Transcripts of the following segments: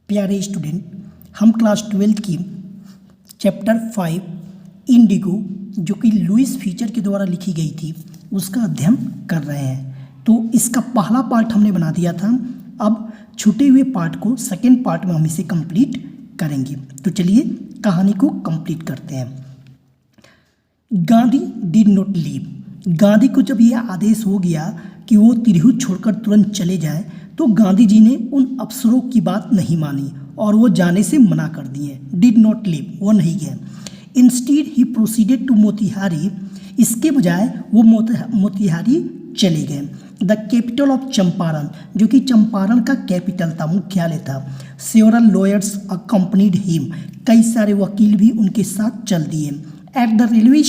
प्यारे स्टूडेंट, हम क्लास 12 की चैप्टर 5 इंडिगो जो कि लुइस फीचर के द्वारा लिखी गई थी उसका अध्ययन कर रहे हैं। तो इसका पहला पार्ट हमने बना दिया था। अब छूटे हुए पार्ट को सेकेंड पार्ट में हम इसे कंप्लीट करेंगे। तो चलिए कहानी को कंप्लीट करते हैं। Gandhi did not leave. Gandhi को जब यह आदेश हो गया कि वो तिरहुत छोड़कर तुरंत चले जाएं, तो गांधी जी ने उन अफसरों की बात नहीं मानी और वो जाने से मना कर दिए। डिड नॉट लीव, वो नहीं गए। Instead he proceeded to Motihari. इसके बजाय वो मोतिहारी चले गए। द कैपिटल ऑफ चंपारण, जो कि चंपारण का कैपिटल था, मुख्यालय था। Several lawyers accompanied him. कई सारे वकील भी उनके साथ चल दिए। एट द रेलवे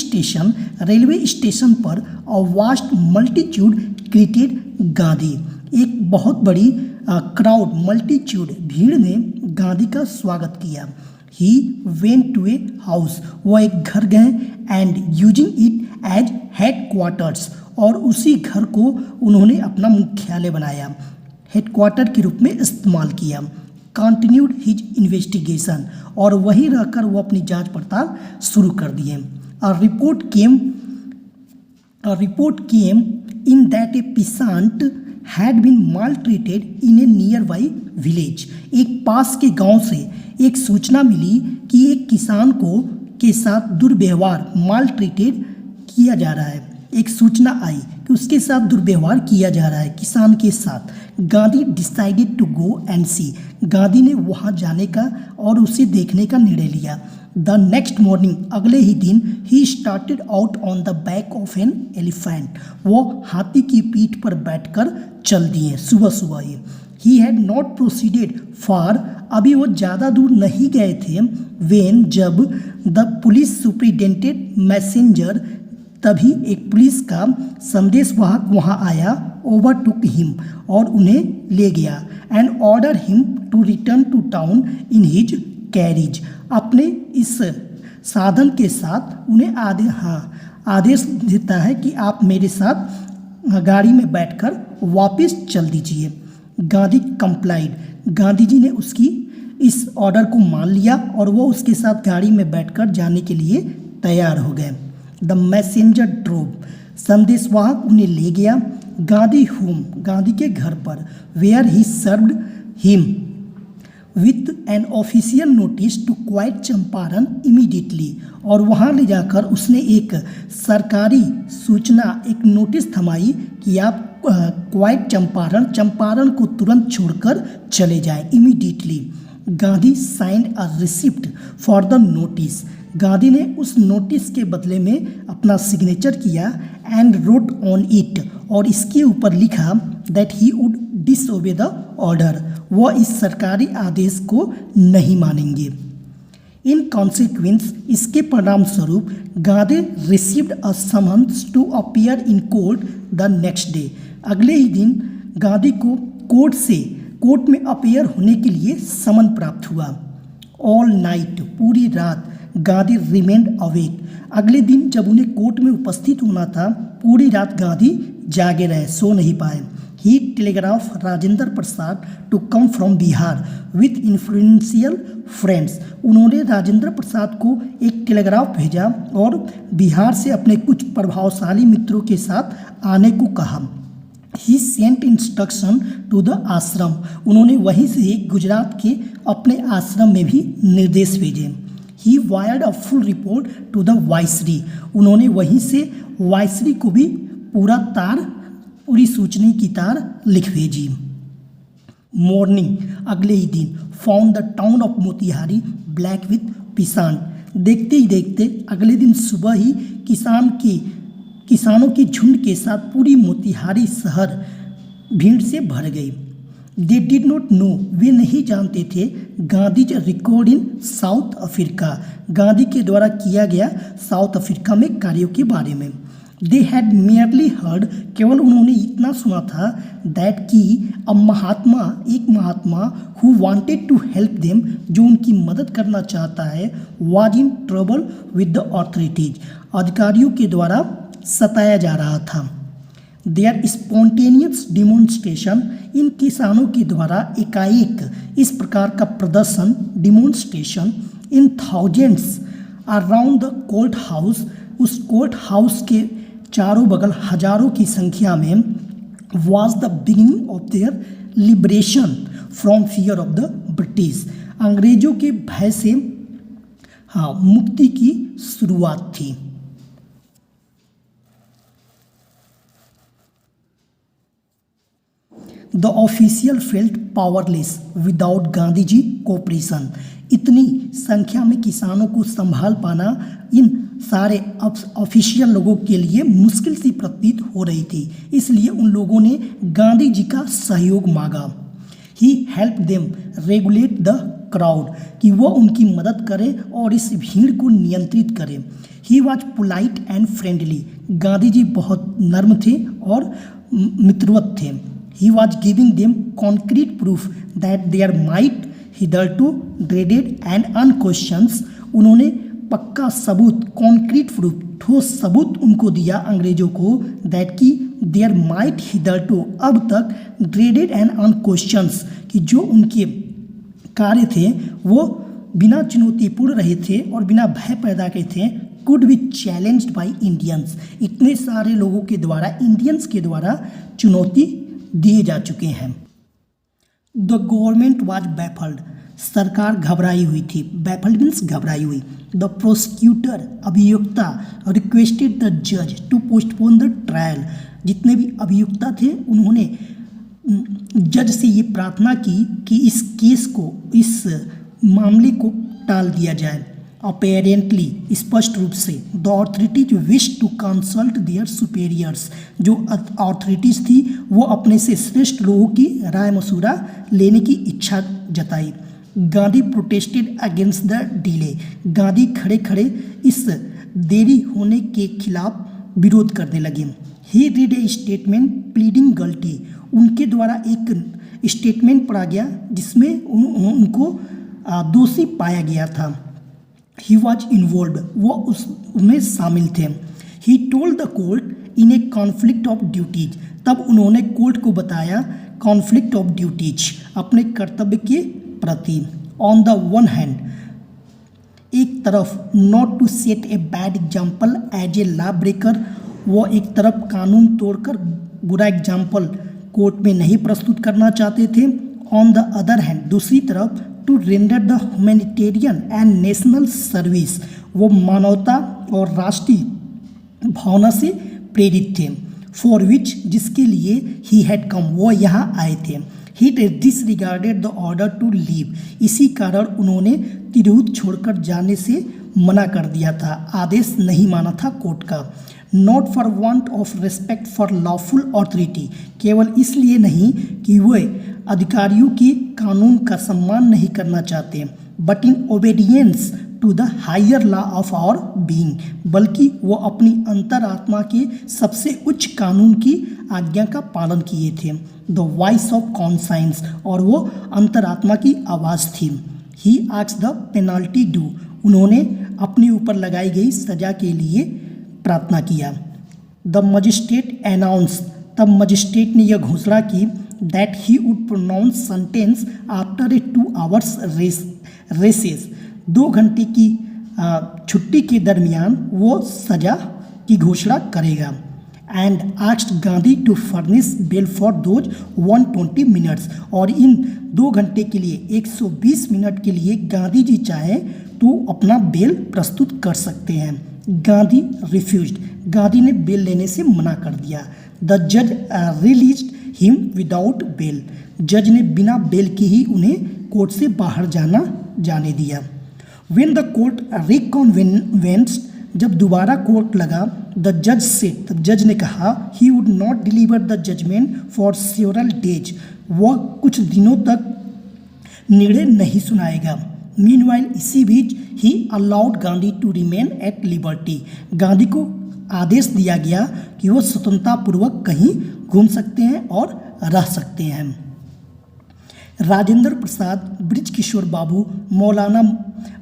स्टेशन पर a vast multitude greeted Gandhi. एक बहुत बड़ी क्राउड, मल्टीट्यूड, भीड़ ने गांधी का स्वागत किया। He went to a house. वह एक घर गए and using it as headquarters, और उसी घर को उन्होंने अपना मुख्यालय बनाया, हेडक्वार्टर के रूप में इस्तेमाल किया। कंटिन्यूड हिज इन्वेस्टिगेशन, और वहीं रहकर वो अपनी जांच पड़ताल शुरू कर दिए। A report came in that a peasant had been maltreated in a nearby village. एक पास के गांव से एक सूचना मिली कि एक किसान के साथ दुर्व्यवहार, मालट्रीटेड किया जा रहा है। एक सूचना आई कि उसके साथ दुर्व्यवहार किया जा रहा है, किसान के साथ। Gandhi decided to go and see. Gandhi ने वहां जाने का और उसे देखने का निर्णय लिया। द नेक्स्ट मॉर्निंग, अगले ही दिन, he started out on the back of an elephant. वो हाथी की पीठ पर बैठकर चल दिए सुबह सुबह ही। ही हैड नॉट प्रोसीडेड फार। अभी वो ज़्यादा दूर नहीं गए थे। वेन, जब द पुलिस सुप्रिटेंडेंट मैसेंजर, तभी एक पुलिस का संदेशवाहक वहाँ आया। ओवरटुक हिम, और उन्हें ले गया। And order him to return to town in his carriage. अपने इस साधन के साथ उन्हें आदेश देता है कि आप मेरे साथ गाड़ी में बैठकर वापस चल दीजिए। गांधी कंप्लाइड। गांधी जी ने उसकी इस ऑर्डर को मान लिया और वो उसके साथ गाड़ी में बैठकर जाने के लिए तैयार हो गए। The messenger drove. संदेशवाहक उन्हें ले गया। गांधी होम, गांधी के घर पर। Where he served him with an official notice to quit Champaran immediately. और वहाँ ले जाकर उसने एक सरकारी सूचना, एक नोटिस थमाई कि आप क्वाइट चंपारण को तुरंत छोड़कर चले जाएं, immediately. Gandhi signed a receipt for the notice. Gandhi ने उस नोटिस के बदले में अपना सिग्नेचर किया। एंड रोट ऑन इट, और इसके ऊपर लिखा that he would disobey the order. वह इस सरकारी आदेश को नहीं मानेंगे। इन कॉन्सिक्वेंस, इसके परिणाम स्वरूप, Gandhi received a summons to appear in court the next day. अगले ही दिन गांधी को कोर्ट में अपीयर होने के लिए समन प्राप्त हुआ। ऑल नाइट, पूरी रात, गांधी रिमेंड अवेक। अगले दिन जब उन्हें कोर्ट में उपस्थित होना था, पूरी रात गांधी जागे रहे, सो नहीं पाए। He telegraphed Rajendra Prasad to come from Bihar with influential friends. उन्होंने राजेंद्र प्रसाद को एक टेलीग्राफ भेजा और बिहार से अपने कुछ प्रभावशाली मित्रों के साथ आने को कहा। ही सेंट इंस्ट्रक्शन टू द आश्रम। उन्होंने वहीं से गुजरात के अपने आश्रम में भी निर्देश भेजे। He wired a full report to the viceroy. उन्होंने वहीं से वाइसरी को भी पूरी सूचना की तार लिख भेजी। मॉर्निंग, अगले ही दिन, found the town of Motihari black with peasant. देखते ही देखते अगले दिन सुबह ही किसानों के झुंड के साथ पूरी मोतिहारी शहर भीड़ से भर गई। दे डिड नॉट नो, वे नहीं जानते थे। Gandhi record in south Africa, Gandhi के द्वारा किया गया साउथ अफ्रीका में कार्यों के बारे में। दे हैड मेयरली हर्ड, केवल उन्होंने इतना सुना था, दैट कि एक Mahatma who wanted to help them, जो उनकी मदद करना चाहता है, was in trouble with the authorities, अधिकारियों के द्वारा सताया जा रहा था। देयर स्पॉन्टेनियस डिमॉन्स्ट्रेशन, इन किसानों के द्वारा एकाएक इस प्रकार का प्रदर्शन demonstration in thousands around the court house, उस कोर्ट हाउस के चारों बगल हजारों की संख्या में was the beginning of their liberation from fear of the British, अंग्रेजों के भय से मुक्ति की शुरुआत थी। The official felt powerless without Gandhi ji cooperation, इतनी संख्या में किसानों को संभाल पाना इन सारे ऑफिशियल लोगों के लिए मुश्किल सी प्रतीत हो रही थी, इसलिए उन लोगों ने गांधी जी का सहयोग मांगा। He help them regulate the crowd, कि वह उनकी मदद करे और इस भीड़ को नियंत्रित करे। He was polite and friendly, Gandhi ji बहुत नर्म थे और मित्रवत थे। He was giving them concrete proof that their might hitherto dreaded and unquestioned, उन्होंने पक्का सबूत कॉन्क्रीट प्रूफ ठोस सबूत उनको दिया अंग्रेजों को, दैट की देयर माइट हिदरटू अब तक ड्रेडेड एंड अनक्वेश्चंस, कि जो उनके कार्य थे वो बिना चुनौतीपूर्ण रहे थे और बिना भय पैदा के थे, could be challenged by Indians, इतने सारे लोगों के द्वारा इंडियंस के द्वारा चुनौती दिए जा चुके हैं। द गवर्नमेंट वाज बैफल्ड, सरकार घबराई हुई थी, बैफल्ड मीन्स घबराई हुई। द प्रोसिक्यूटर अभियुक्ता रिक्वेस्टेड द जज टू पोस्टपोन द ट्रायल, जितने भी अभियुक्ता थे उन्होंने जज से ये प्रार्थना की कि इस केस को, इस मामले को टाल दिया जाए। अपेरेंटली स्पष्ट रूप से the authorities wish to consult their superiors, जो अथॉरिटीज़ थी वो अपने से श्रेष्ठ लोगों की राय मशूरा लेने की इच्छा जताई। Gandhi protested against the delay, Gandhi खड़े खड़े इस देरी होने के खिलाफ विरोध करने लगे। ही रीड ए स्टेटमेंट प्लीडिंग गल्टी, उनके द्वारा एक स्टेटमेंट पढ़ा गया जिसमें उनको दोषी पाया गया था। ही वॉज इन्वॉल्व, वो उसमें शामिल थे। He told the court in A conflict of duties, तब उन्होंने कोर्ट को बताया कॉन्फ्लिक्ट ऑफ ड्यूटीज, अपने कर्तव्य के प्रति। ऑन द वन हैंड, एक तरफ not to set a bad example as a lawbreaker, वो एक तरफ कानून तोड़कर बुरा एग्जाम्पल कोर्ट में नहीं प्रस्तुत करना चाहते थे। ऑन द अदर हैंड, दूसरी तरफ to render the humanitarian and national service, वो मानवता और राष्ट्रीय भावना से प्रेरित थे। फॉर विच, जिसके लिए ही हैड कम, वो यहाँ आए थे। He disregarded the order to leave, इसी कारण उन्होंने तिरहुत छोड़कर जाने से मना कर दिया था, आदेश नहीं माना था कोर्ट का। Not for want of respect for lawful authority, केवल इसलिए नहीं कि वे अधिकारियों की कानून का सम्मान नहीं करना चाहते, but in obedience to the higher law of our being, बल्कि वो अपनी अंतरात्मा के सबसे उच्च कानून की आज्ञा का पालन किए थे। द वॉइस ऑफ कॉन्साइंस, और वो अंतरात्मा की आवाज़ थी। He asked the penalty due, उन्होंने अपने ऊपर लगाई गई सजा के लिए प्रार्थना किया। द मजिस्ट्रेट अनाउंस, तब मजिस्ट्रेट ने यह घोषणा की that he would pronounce sentence after a 2 hours recess, 2 घंटे की छुट्टी के दरमियान वो सजा की घोषणा करेगा। And asked Gandhi to furnish bail for those 120 minutes, और इन 2 घंटे के लिए 120 मिनट के लिए गांधी जी चाहे तो अपना बेल प्रस्तुत कर सकते हैं। गांधी रिफ्यूज्ड, गांधी ने बेल लेने से मना कर दिया। द जज रिलीज्ड हिम विदाउट बेल, जज ने बिना बेल के ही उन्हें कोर्ट से बाहर जाने दिया। व्हेन द कोर्ट रिकॉन्वेंस्ड, जब दोबारा कोर्ट लगा, द जज सेड, तब जज ने कहा he would not deliver the judgment for several days, वह कुछ दिनों तक निर्णय नहीं सुनाएगा। मीनवाइल, इसी बीच he allowed Gandhi to remain at liberty, Gandhi को आदेश दिया गया कि वो स्वतंत्रतापूर्वक कहीं घूम सकते हैं और रह सकते हैं। राजेंद्र प्रसाद, ब्रिज किशोर बाबू, मौलाना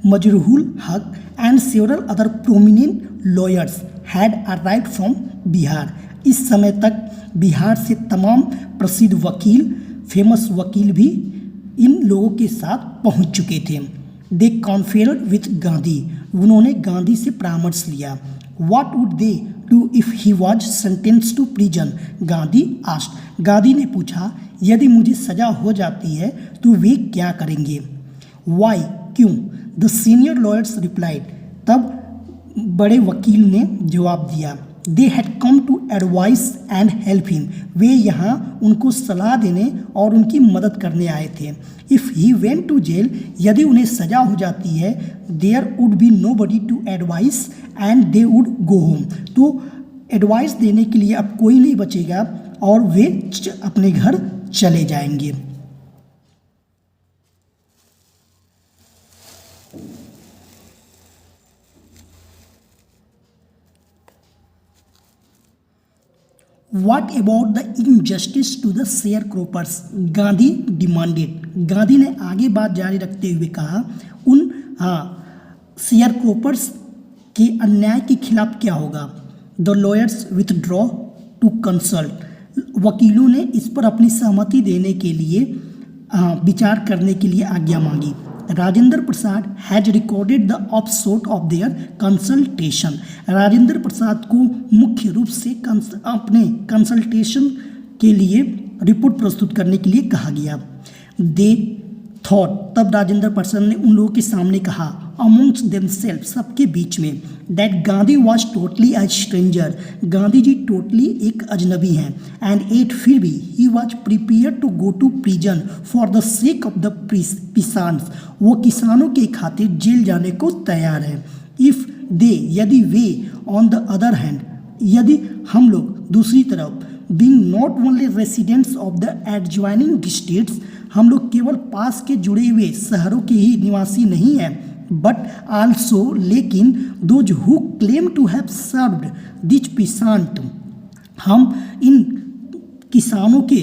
मजरूहुल हक and several other prominent lawyers had arrived from Bihar, इस समय तक बिहार से तमाम प्रसिद्ध वकील, फेमस वकील भी इन लोगों के साथ पहुंच चुके थे। दे कॉन्फेर्ड विथ गांधी, उन्होंने गांधी से परामर्श लिया। What would they do if he was sentence to prison, Gandhi asked, Gandhi ने पूछा यदि मुझे सजा हो जाती है तो वे क्या करेंगे। वाई, क्यों, द सीनियर लॉयर्स रिप्लाइड, तब बड़े वकील ने जवाब दिया। They had come to advice and help him, वे यहाँ उनको सलाह देने और उनकी मदद करने आए थे। If he went to jail, यदि उन्हें सजा हो जाती है, there would be nobody to advice and they would go home, तो एडवाइस देने के लिए अब कोई नहीं बचेगा और वे अपने घर चले जाएंगे। What about the injustice to the sharecroppers? Gandhi demanded, Gandhi ने आगे बात जारी रखते हुए कहा उन शेयर क्रोपर्स के अन्याय के खिलाफ क्या होगा। The lawyers withdraw to consult, वकीलों ने इस पर अपनी सहमति देने के लिए विचार करने के लिए आज्ञा मांगी। Rajendra Prasad has recorded the upshot of their consultation, Rajendra Prasad को मुख्य रूप से अपने कंसल्टेशन के लिए रिपोर्ट प्रस्तुत करने के लिए कहा गया। दे थॉट, तब राजेंद्र प्रसाद ने उन लोगों के सामने कहा, अमोंग्स देमसेल्फ, सबके बीच में, that Gandhi was totally a stranger, Gandhi ji totally एक अजनबी हैं, एंड एट फिर भी he was prepare to go to prison for the sake of the peasants, वो किसानों के खातिर जेल जाने को तैयार है। इफ़ दे, यदि वे, ऑन द अदर हैंड, यदि हम लोग दूसरी तरफ, being not only residents of the adjoining districts, हम लोग केवल पास के जुड़े हुए शहरों के ही निवासी नहीं हैं, बट आल्सो, लेकिन those who claim to have served this peasant, हम इन किसानों के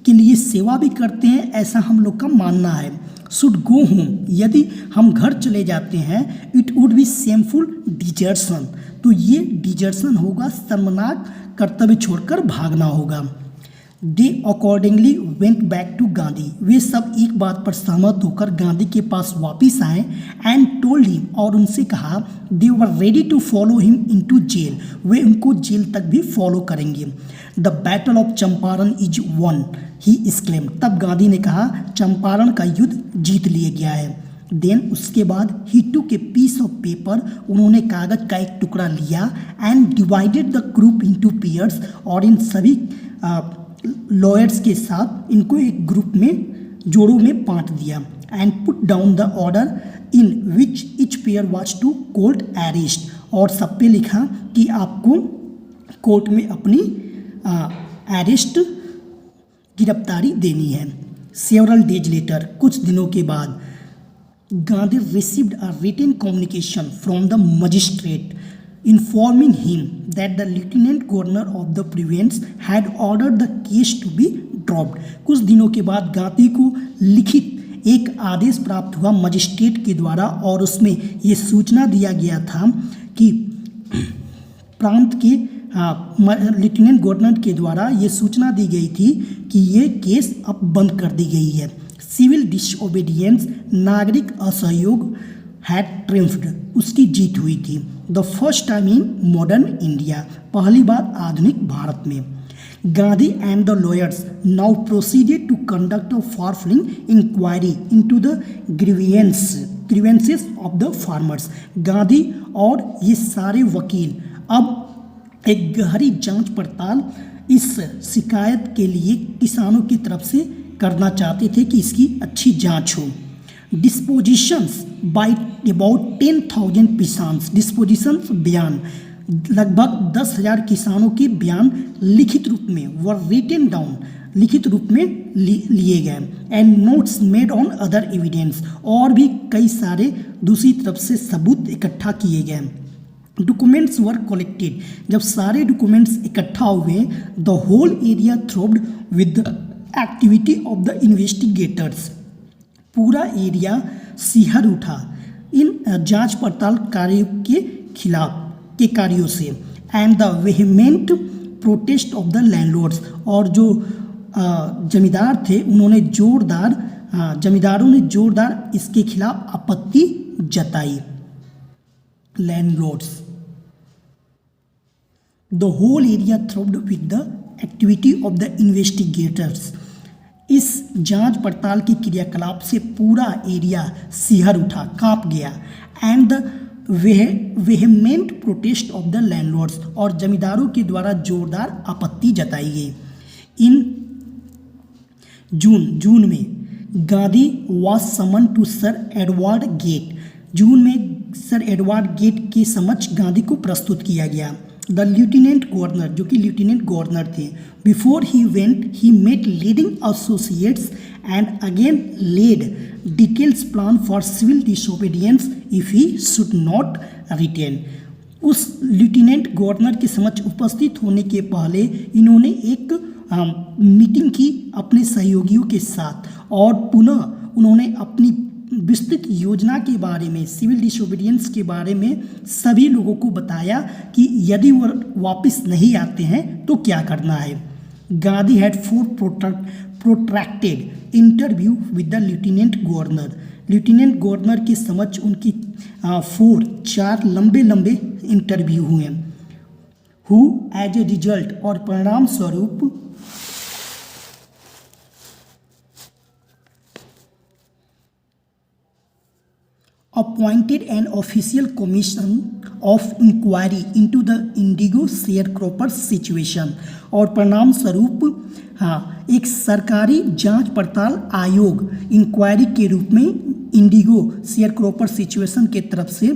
लिए सेवा भी करते हैं, ऐसा हम लोग का मानना है। शुड गो होम, यदि हम घर चले जाते हैं, it would be shameful desertion, तो ये डिजर्सन होगा, शर्मनाक कर्तव्य छोड़कर भागना होगा। They accordingly went back to Gandhi, वे सब एक बात पर सहमत होकर गांधी के पास वापिस आए। एंड टोल्ड हिम, और उनसे कहा, they were ready to follow him into jail, वे उनको जेल तक भी फॉलो करेंगे। The battle of Champaran is won, he exclaimed, तब गांधी ने कहा चंपारण का युद्ध जीत लिया गया है। देन उसके बाद ही टुक ए पीस ऑफ पेपर, उन्होंने कागज का एक टुकड़ा लिया, and divided the group into pairs, और इन सभी लॉयर्स के साथ इनको एक ग्रुप में, जोड़ों में बांट दिया। And put down the order in which each pair was to court arrest, और सब पे लिखा कि आपको कोर्ट में अपनी अरेस्ट, गिरफ्तारी देनी है। सेवरल डेज लेटर, कुछ दिनों के बाद, Gandhi received a written communication from the magistrate informing him that the lieutenant governor of the province had ordered the case to be dropped. कुछ दिनों के बाद गांधी को लिखित एक आदेश प्राप्त हुआ मजिस्ट्रेट के द्वारा, और उसमें ये सूचना दिया गया था कि प्रांत के लेफ्टिनेंट गवर्नर के द्वारा ये सूचना दी गई थी कि ये केस अब बंद कर दी गई है। सिविल डिसओबीडियंस, नागरिक असहयोग, हैड ट्रिम्फ्ड, उसकी जीत हुई थी। The first time in modern India, पहली बार आधुनिक भारत में। Gandhi and the lawyers now proceeded to conduct a far flung inquiry into the grievances of the farmers, Gandhi और ये सारे वकील अब एक गहरी जांच पड़ताल इस शिकायत के लिए किसानों की तरफ से करना चाहते थे कि इसकी अच्छी जांच हो। डिस्पोजिशंस बाय अबाउट 10,000 पिसान्स, डिस्पोजिशंस बयान, लगभग 10,000 किसानों के बयान लिखित रूप में, वर रिटन डाउन, लिखित रूप में लिए गए। And notes made on other evidence, और भी कई सारे दूसरी तरफ से सबूत इकट्ठा किए गए। डॉक्यूमेंट्स वर कलेक्टेड, जब सारे डॉक्यूमेंट्स इकट्ठा हुए, the whole area throbbed with the activity of the investigators, पूरा एरिया सिहर उठा इन जांच पड़ताल कार्यों के खिलाफ के कार्यों से। And the vehement protest of the landlords, और जो जमींदार थे उन्होंने जमींदारों ने जोरदार इसके खिलाफ आपत्ति जताई। Landlords, the whole area throbbed with the activity of the investigators. इस जांच पड़ताल के क्रियाकलाप से पूरा एरिया सिहर उठा, कांप गया। And the vehement protest of the landlords, और जमींदारों के द्वारा जोरदार आपत्ति जताई गई। इन जून में Gandhi was summon to sir Edward Gait. जून में सर एडवर्ड गेट के समक्ष गांधी को प्रस्तुत किया गया। द लेफ्टिनेंट गवर्नर, जो कि लेफ्टिनेंट गवर्नर थे, before he went he met leading associates and again laid details plan for civil disobedience if he should not return. उस लेफ्टिनेंट गवर्नर के समक्ष उपस्थित होने के पहले इन्होंने एक मीटिंग की अपने सहयोगियों के साथ, और पुनः उन्होंने अपनी विस्तृत योजना के बारे में, सिविल डिसोबीडियंस के बारे में सभी लोगों को बताया कि यदि वह वापस नहीं आते हैं तो क्या करना है। Gandhi had 4 protracted interview with the lieutenant governor. Lieutenant governor के समक्ष उनकी 4 लंबे इंटरव्यू हुए। हु एज ए रिजल्ट, और परिणाम स्वरूप appointed an official commission of inquiry into the indigo sharecropper situation, और परिणाम स्वरूप एक सरकारी जांच पड़ताल आयोग इंक्वायरी के रूप में इंडिगो शेयरक्रॉपर सिचुएशन के तरफ से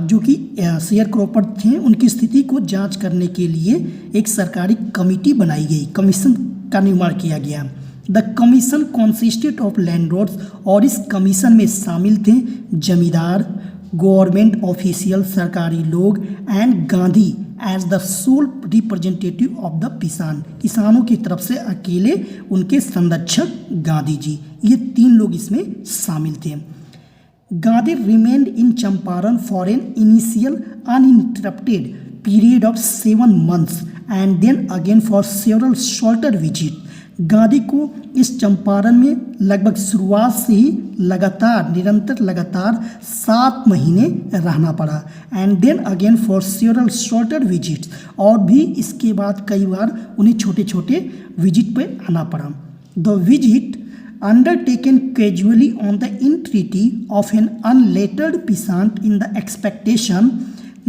जो कि शेयरक्रॉपर थे उनकी स्थिति को जांच करने के लिए एक सरकारी कमेटी बनाई गई, कमीशन का निर्माण किया गया। द कमीशन कॉन्सिस्टेड ऑफ लैंडलॉर्ड्स, और इस कमीशन में शामिल थे जमींदार, गवर्नमेंट ऑफिशियल, सरकारी लोग, and Gandhi as the sole representative of the किसानों की तरफ से अकेले उनके संरक्षक गांधी जी, ये 3 लोग इसमें शामिल थे। Gandhi remained in Champaran for an initial uninterrupted period of 7 months and then again for several shorter visit. Gandhi को इस चंपारण में लगभग शुरुआत से ही लगातार 7 महीने रहना पड़ा, and then again for several shorter visits, और भी इसके बाद कई बार उन्हें छोटे छोटे विजिट पे आना पड़ा। The visit undertaken casually on the entreaty of an unlettered peasant in the expectation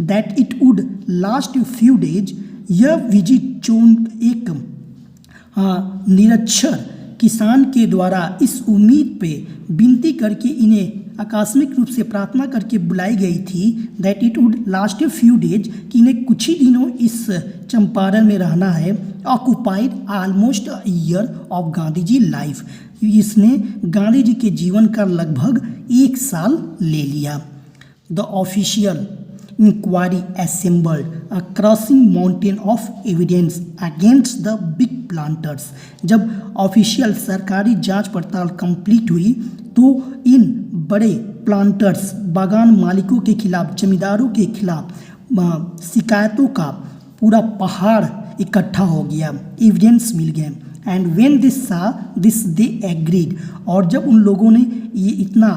that it would last a few days। यह विजिट जो एक निरक्षर किसान के द्वारा इस उम्मीद पे विनती करके इन्हें आकस्मिक रूप से प्रार्थना करके बुलाई गई थी that it would last a few days, कि इन्हें कुछ ही दिनों इस चंपारण में रहना है। Occupied almost a year of Gandhi ji life, इसने गांधी जी के जीवन का लगभग 1 साल ले लिया। The official inquiry assembled a crossing mountain of evidence against the big planters। जब ऑफिशियल सरकारी जांच पड़ताल कंप्लीट हुई तो इन बड़े प्लांटर्स, बागान मालिकों के खिलाफ, जमींदारों के खिलाफ शिकायतों का पूरा पहाड़ इकट्ठा हो गया, एविडेंस मिल गए। एंड व्हेन दिस सा दिस दे एग्रीड, और जब उन लोगों ने ये इतना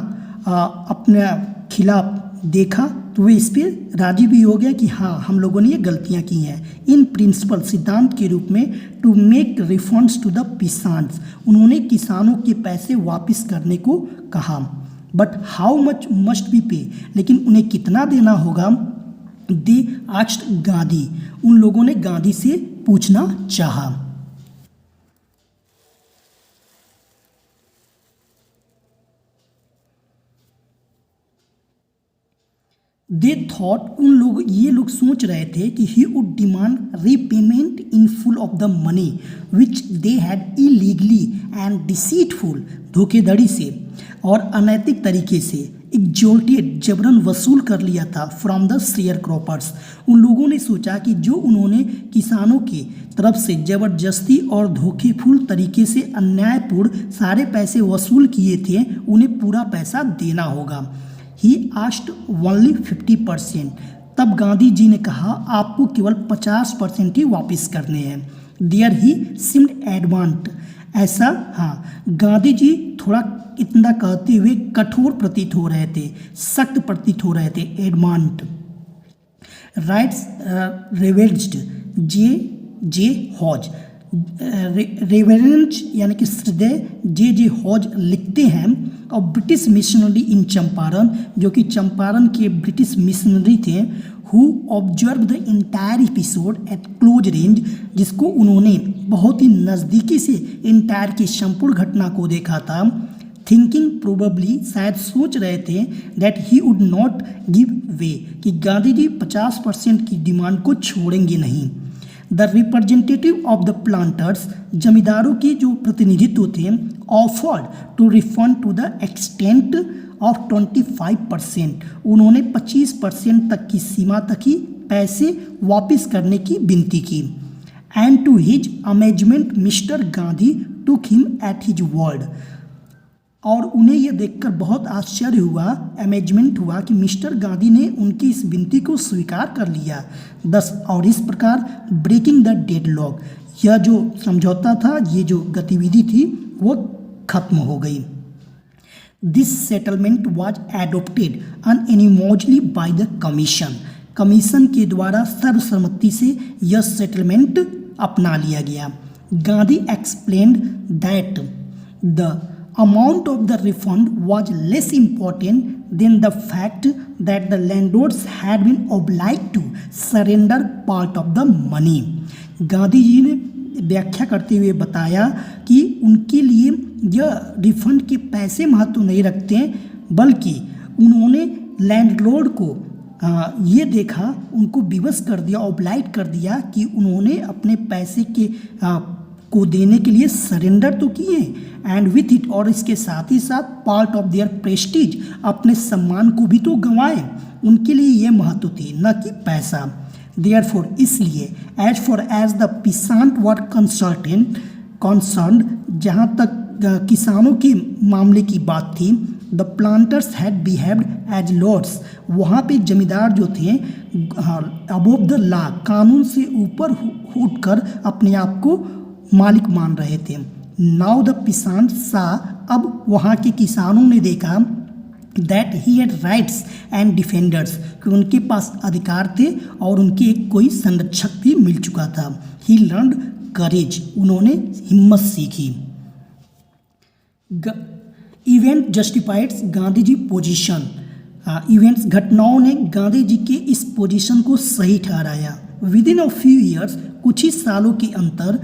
अपने खिलाफ देखा तो वे इस पर राजी भी हो गया कि हाँ, हम लोगों ने ये गलतियाँ की हैं। इन प्रिंसिपल, सिद्धांत के रूप में, to make refunds to the peasants, उन्होंने किसानों के पैसे वापस करने को कहा। But how much must be pay, लेकिन उन्हें कितना देना होगा। दे आस्क्ड गांधी, उन लोगों ने गांधी से पूछना चाहा। दे थॉट, ये लोग सोच रहे थे कि he would demand repayment in full of the money which they had illegally and deceitful, धोखेधड़ी से और अनैतिक तरीके से एग्जॉल्टेड, जबरन वसूल कर लिया था फ्रॉम द शेयर क्रॉपर्स। उन लोगों ने सोचा कि जो उन्होंने किसानों की तरफ से जबरदस्ती और धोखेफुल तरीके से अन्यायपूर्ण सारे पैसे वसूल किए थे, उन्हें पूरा पैसा देना होगा। ही आस्क्ड ओनली 50%, तब गांधी जी ने कहा आपको केवल 50% ही वापस करने हैं। देयर ही सिम्ड एडवांट, ऐसा हाँ, गांधी जी थोड़ा इतना कहते हुए कठोर प्रतीत हो रहे थे, सख्त प्रतीत हो रहे थे। एडवांट राइट्स रेवेंज्ड जे हॉज, रेवेरेंज यानी कि श्रद्धेय जे हॉज लिखते हैं और ब्रिटिश मिशनरी इन चंपारण, जो कि चंपारण के ब्रिटिश मिशनरी थे, who observe the entire episode eight close range, जिसको उन्होंने बहुत ही नज़दीकी से इंटायर की संपूर्ण घटना को देखा था। थिंकिंग प्रोबेबली, शायद सोच रहे थे, that he would not give way, कि गांधी जी 50% की डिमांड को छोड़ेंगे नहीं। The representative of the planters, जमींदारों के जो प्रतिनिधित्व थे, offered to refund to the extent of 25%, उन्होंने 25% तक की सीमा तक ही पैसे वापस करने की विनती की। And to his amazement mister Gandhi took him at his word, और उन्हें यह देखकर बहुत आश्चर्य हुआ, अमेजमेंट हुआ कि मिस्टर गांधी ने उनकी इस विनती को स्वीकार कर लिया। दस, और इस प्रकार ब्रेकिंग द डेडलॉक, यह जो समझौता था, ये जो गतिविधि थी, वो खत्म हो गई। This settlement was adopted unanimously by the commission, commission के द्वारा सर्वसम्मति से यह सेटलमेंट अपना लिया गया। Gandhi explained that the amount of the refund was less important than the fact that the landlords had been obliged to surrender part of the money. Gandhi ji ने व्याख्या करते हुए बताया कि उनके लिए यह रिफंड के पैसे महत्व नहीं रखते हैं, बल्कि उन्होंने लैंडलॉर्ड को ये देखा, उनको विवश कर दिया, ऑब्लाइट कर दिया कि उन्होंने अपने पैसे के को देने के लिए सरेंडर तो किए, एंड विथ इट, और इसके साथ ही साथ पार्ट ऑफ देयर प्रेस्टीज, अपने सम्मान को भी तो गंवाए। उनके लिए ये महत्व थी, न कि पैसा। देयरफॉर, इसलिए, as far as the peasant were concerned, जहाँ तक किसानों के मामले की बात थी, the planters had behaved as lords, वहाँ पे जमींदार जो थे अबोव द लॉ, कानून से ऊपर उठकर अपने आप को मालिक मान रहे थे। नाउ द पिसान सा, अब वहाँ के किसानों ने देखा, that he had rights and defenders, कि उनके पास अधिकार थे और उनके एक कोई संरक्षक भी मिल चुका था। ही लर्नड करेज, उन्होंने हिम्मत सीखी। Event जस्टिफाइड्स Gandhi ji position, events, घटनाओं ने गांधी जी के इस पोजीशन को सही ठहराया। Within a few years, कुछ ही सालों के अंदर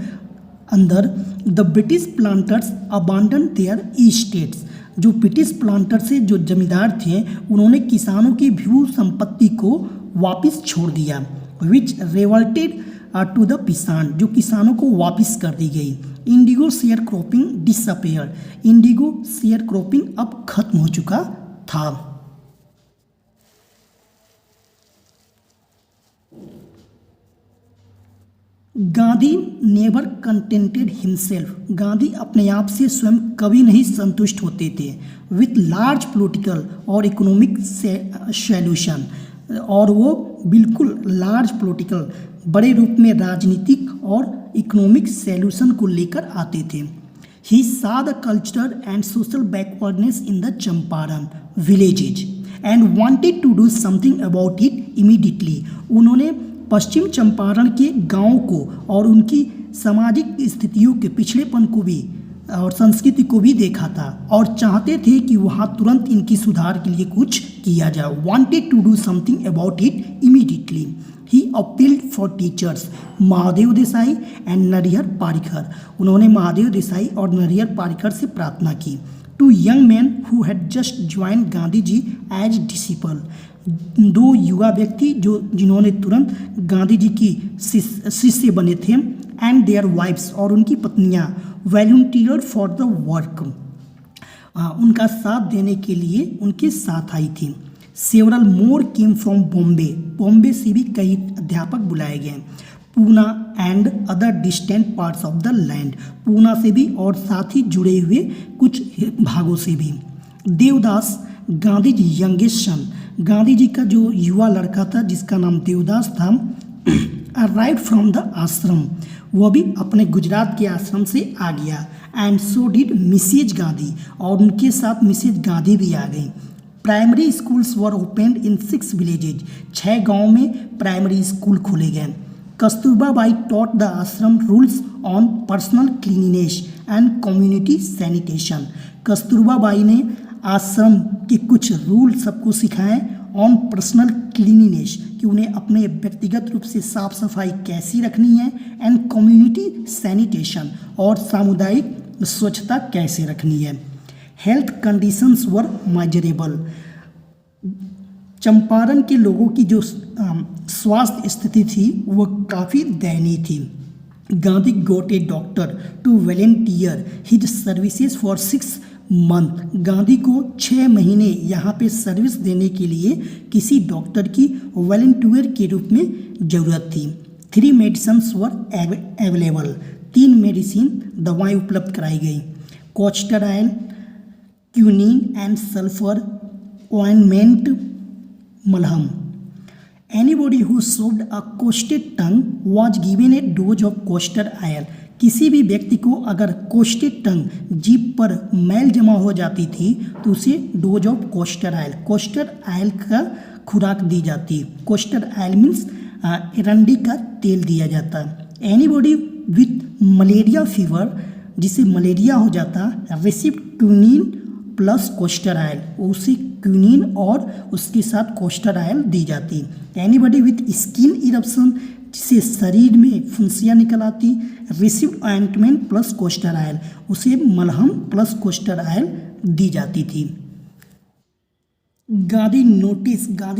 the British planters abandon their estates, जो ब्रिटिश प्लांटर से जो जमींदार थे, उन्होंने किसानों की भू संपत्ति को वापस छोड़ दिया। विच रेवल्टेड टू द पिसान, जो किसानों को वापस कर दी गई। Indigo share cropping disappeared, Indigo share cropping अब खत्म हो चुका था। Gandhi never contented himself, Gandhi अपने आप से स्वयं कभी नहीं संतुष्ट होते थे। विथ लार्ज पॉलिटिकल और इकोनॉमिक सॉल्यूशन, और वो बिल्कुल लार्ज पॉलिटिकल, बड़े रूप में राजनीतिक और इकोनॉमिक सॉल्यूशन को लेकर आते थे। ही saw the cultural and social backwardness in the Champaran villages and wanted to do something about it immediately, उन्होंने पश्चिम चंपारण के गांवों को और उनकी सामाजिक स्थितियों के पिछड़ेपन को भी और संस्कृति को भी देखा था, और चाहते थे कि वहाँ तुरंत इनकी सुधार के लिए कुछ किया जाए। Wanted to do something about it immediately. He appealed for teachers, Mahadev Desai and Narhari Parikar, उन्होंने महादेव देसाई और नरिहर पारिकर से प्रार्थना की। Two young man who had just join Gandhi ji as disciple, दो युवा व्यक्ति जिन्होंने तुरंत गांधी जी की शिष्य बने थे। एंड देयर वाइफ्स, और उनकी पत्नियां, वॉलंटियर फॉर द वर्क, उनका साथ देने के लिए उनके साथ आई थी। Several more came from Bombay, Bombay से भी कई अध्यापक बुलाए गए। Poona and other distant parts of the land, Poona से भी और साथ ही जुड़े हुए कुछ भागों से भी। देवदास, गांधी जी यंगेस्ट सन, गांधी जी का जो युवा लड़का था जिसका नाम देवदास था, अराइव फ्रॉम द आश्रम, वह भी अपने गुजरात के आश्रम से आ गया। And so did Mrs Gandhi, और उनके साथ मिसेज गांधी भी आ गई। Primary schools were opened in 6 villages, 6 गाँव में प्राइमरी स्कूल खोले गए। Kasturba Bai taught the ashram rules on personal cleanliness and community sanitation. Kasturba Bai ने आश्रम के कुछ रूल सबको सिखाए ऑन पर्सनल क्लीनिनेस, कि उन्हें अपने व्यक्तिगत रूप से साफ सफाई कैसी रखनी है, एंड कम्युनिटी सैनिटेशन, और सामुदायिक स्वच्छता कैसे रखनी है। हेल्थ कंडीशंस वर मेजरेबल, चंपारण के लोगों की जो स्वास्थ्य स्थिति थी वह काफ़ी दयनीय थी। Gandhi got a doctor to volunteer his services for 6 month, Gandhi को 6 महीने यहाँ पे सर्विस देने के लिए किसी डॉक्टर की वॉलंटियर के रूप में ज़रूरत थी। 3 मेडिसिन्स वर अवेलेबल, 3 मेडिसिन दवाएं उपलब्ध कराई गई। Castor oil, quinine and sulphur ointment, मलहम। Anybody who showed a coated tongue was given a dose of castor oil, किसी भी व्यक्ति को अगर कोस्टेड टंग जीभ पर मैल जमा हो जाती थी तो उसे dose of castor oil, coaster oil का खुराक दी जाती। कोस्टर ऑयल मीन्स एरंडी का तेल दिया जाता। एनीबॉडी विथ मलेरिया फीवर, जिसे मलेरिया हो जाता, receive quinine plus coaster oil, उसे क्यूनिन और उसके साथ कोस्टर ऑयल दी जाती। एनीबॉडी विथ स्किन इरप्शन, जिसे शरीर में फुंसियाँ निकल आती, receive ointment plus coaster oil, उसे मलहम प्लस कोस्टर ऑयल दी जाती थी। गांधी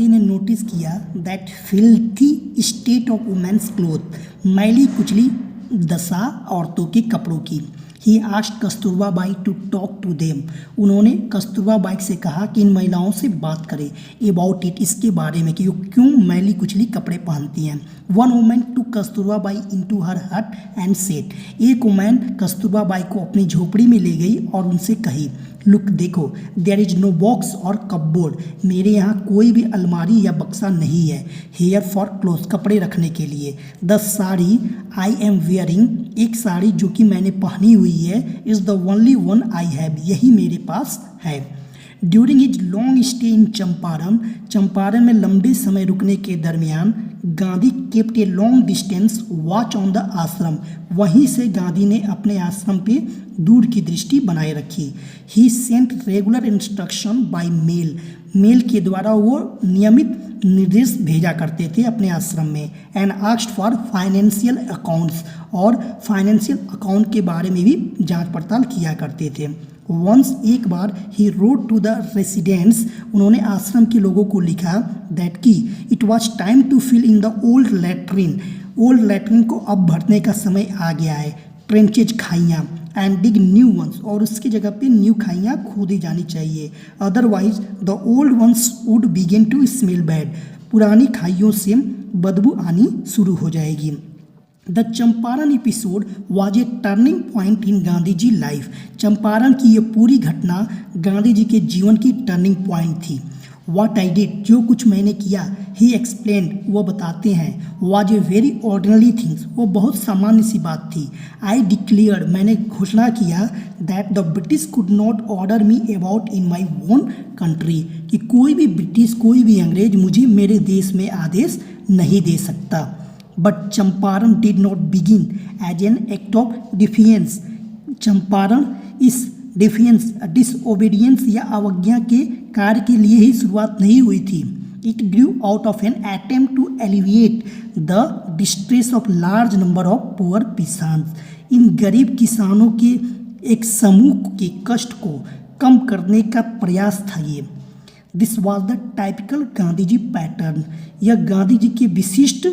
ने नोटिस किया that filthy state of women's cloth, मैली कुचली दशा औरतों के कपड़ों की। He asked Kasturba Bai to talk to them, उन्होंने कस्तूरबा बाई से कहा कि इन महिलाओं से बात करें अबाउट इट, इसके बारे में कि वो क्यों मैली कुचली कपड़े पहनती हैं। One woman to Kasturba Bai into her hut and said, एक वुमेन कस्तूरबा बाई को अपनी झोपड़ी में ले गई और उनसे कही, लुक देखो, देयर इज नो बॉक्स और कपबोर्ड, मेरे यहाँ कोई भी अलमारी या बक्सा नहीं है, हेयर फॉर क्लोथ, कपड़े रखने के लिए। The sari I am wearing, एक साड़ी जो कि मैंने पहनी हुई है, is the only one I have, यही मेरे पास है। During his long stay in Champaran में लंबे समय रुकने के दरमियान Gandhi kept a long distance watch on the आश्रम, वहीं से गांधी ने अपने आश्रम पे दूर की दृष्टि बनाए रखी। He sent regular instruction by mail के द्वारा वो नियमित निर्देश भेजा करते थे अपने आश्रम में। And asked for financial accounts, और फाइनेंशियल अकाउंट के बारे में भी जांच पड़ताल किया करते थे। वंस, एक बार, he wrote to the residents, उन्होंने आश्रम के लोगों को लिखा दैट कि it was time to fill in the old latrine को अब भरने का समय आ गया है, ट्रेंचेज, खाइयाँ, एंड डिग न्यू वंस, और उसकी जगह पे न्यू खाइयाँ खोदी जानी चाहिए। Otherwise the old ones would begin to smell bad, पुरानी खाइयों से बदबू आनी शुरू हो जाएगी। The Champaran episode was a turning point in Gandhi ji life, Champaran की ये पूरी घटना गांधी जी के जीवन की टर्निंग पॉइंट थी। What I did, जो कुछ मैंने किया, ही एक्सप्लेन, वो बताते हैं, was a very ordinary things, वो बहुत सामान्य सी बात थी। आई डिक्लेयर, मैंने घोषणा किया, that the British could not order me about in my own country, कि कोई भी ब्रिटिश, कोई भी अंग्रेज मुझे मेरे देश में आदेश नहीं दे सकता। But Champaran did not begin as an act of defiance, Champaran इस डिसओबीडियंस या अवज्ञा के कार्य के लिए ही शुरुआत नहीं हुई थी। It grew out of an attempt to alleviate the distress of large number of poor kisans, इन गरीब किसानों के एक समूह के कष्ट को कम करने का प्रयास था ये। This was the typical Gandhi ji pattern, यह गांधी जी के विशिष्ट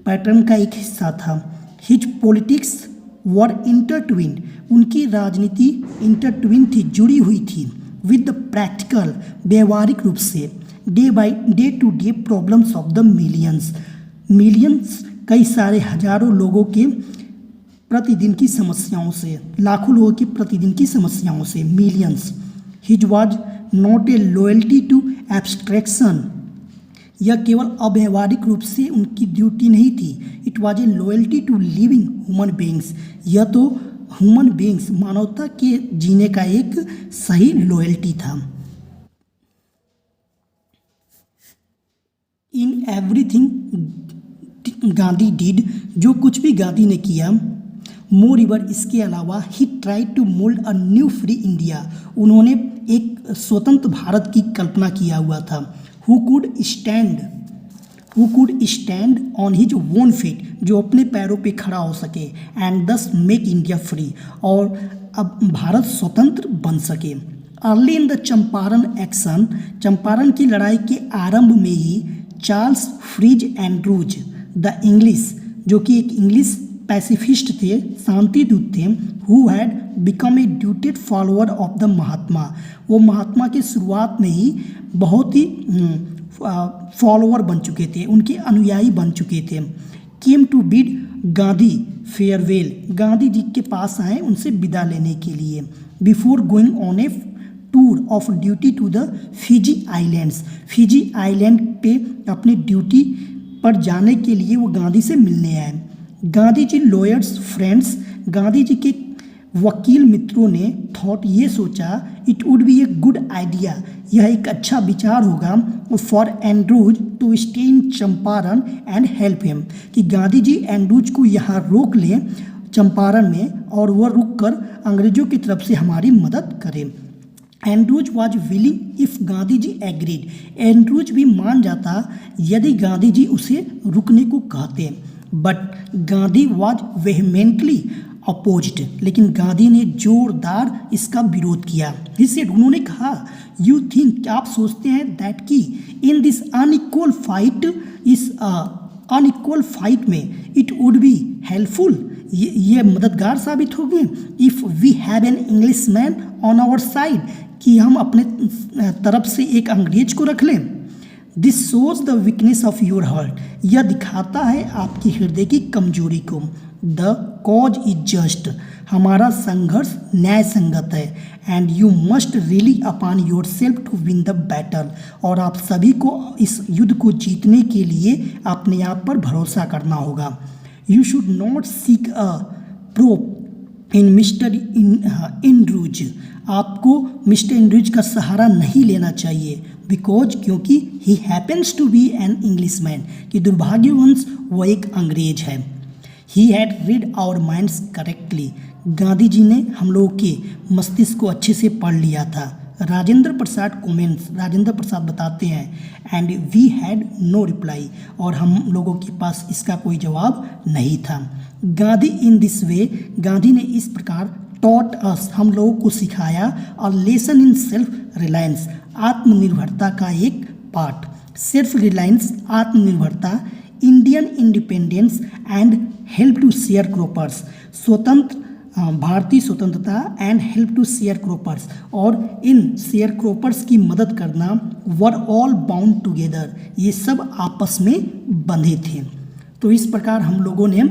पैटर्न का एक हिस्सा था। हिज पॉलिटिक्स वर इंटरट्विन्ड, उनकी राजनीति इंटरट्विन थी, जुड़ी हुई थी, विद द प्रैक्टिकल, व्यवहारिक रूप से, day to day problems of the millions, कई सारे हजारों लोगों के प्रतिदिन की समस्याओं से, लाखों लोगों की प्रतिदिन की समस्याओं से, millions. His was not a loyalty to abstraction, यह केवल अव्यवहारिक रूप से उनकी ड्यूटी नहीं थी, it was a loyalty to living human beings. यह तो ह्यूमन बींग्स मानवता के जीने का एक सही लॉयल्टी था। इन एवरीथिंग गांधी डिड, जो कुछ भी गांधी ने किया, मोर इवर इसके अलावा he try to mould a new free India, उन्होंने एक स्वतंत्र भारत की कल्पना किया हुआ था। Who could stand on his own feet, जो अपने पैरों पे खड़ा हो सके, एंड दस मेक इंडिया फ्री, और अब भारत स्वतंत्र बन सके। Early in the Champaran action, Champaran की लड़ाई के आरंभ में ही Charles Freer Andrews the English, जो कि एक इंग्लिश पैसिफिस्ट थे, शांति दूत थे, who had become a devoted follower of the Mahatma, वो महात्मा के शुरुआत में ही बहुत ही फॉलोअर बन चुके थे, उनके अनुयायी बन चुके थे। Came to bid Gandhi farewell, Gandhi ji के पास आए उनसे विदा लेने के लिए। Before going on a tour of duty to the Fiji islands, Fiji island पे अपनी ड्यूटी पर जाने के लिए वो गांधी से मिलने आए। गांधी जी लॉयर्स फ्रेंड्स, गांधी जी के वकील मित्रों ने थॉट, ये सोचा, it would be a good idea, यह एक अच्छा विचार होगा for Andrews to stay in Champaran and help him, कि गांधी जी एंड्रूज को यहाँ रोक लें चंपारण में और वह रुक कर अंग्रेजों की तरफ से हमारी मदद करें। Andrews was willing if Gandhi ji agreed, Andrews भी मान जाता यदि गांधी जी उसे रुकने को कहते, but Gandhi was vehemently opposed, लेकिन गांधी ने जोरदार इसका विरोध किया। इससे उन्होंने कहा, यू थिंक, आप सोचते हैं, दैट कि इन दिस अनइक्वल फाइट, इस अनइक्वल फाइट में इट वुड बी हेल्पफुल, ये मददगार साबित होगी, if we have an English man on our side, कि हम अपने तरफ से एक अंग्रेज को रख लें। This shows the weakness of your heart, यह दिखाता है आपकी हृदय की कमजोरी को। द कॉज इज जस्ट, हमारा संघर्ष न्याय संगत है, and you must rely upon yourself to win the battle, और आप सभी को इस युद्ध को जीतने के लिए अपने आप पर भरोसा करना होगा। You should not seek a proof in mister Andrews, आपको मिस्टर एंड्रूज का सहारा नहीं लेना चाहिए, बिकॉज, क्योंकि he happens to be an English man, कि दुर्भाग्यवंश वह एक अंग्रेज है। He had read our minds correctly, Gandhi ji ने हम लोगों के मस्तिष्क को अच्छे से पढ़ लिया था। राजेंद्र प्रसाद कमेंट्स, राजेंद्र प्रसाद बताते हैं, and we had no reply, और हम लोगों के पास इसका कोई जवाब नहीं था। Gandhi in this way, Gandhi ने इस प्रकार टॉट अस, हम लोगों को सिखाया, और लेसन इन सेल्फ रिलायंस, आत्मनिर्भरता का एक पाठ। सेल्फ रिलायंस, आत्मनिर्भरता, Indian independence and help to sharecroppers, स्वतंत्र भारतीय स्वतंत्रता, and help to sharecroppers, और इन शेयर क्रॉपर्स की मदद करना, वर ऑल बाउंड टुगेदर, ये सब आपस में बंधे थे। तो इस प्रकार हम लोगों ने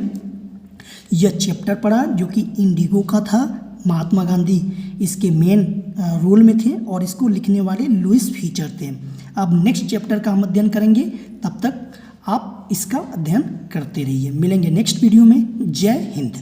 यह चैप्टर पढ़ा जो कि इंडिगो का था। महात्मा गांधी इसके मेन रोल में थे और इसको लिखने वाले लुइस फीचर थे। अब नेक्स्ट चैप्टर का हम अध्ययन करेंगे, तब तक आप इसका अध्ययन करते रहिए। मिलेंगे नेक्स्ट वीडियो में। जय हिंद।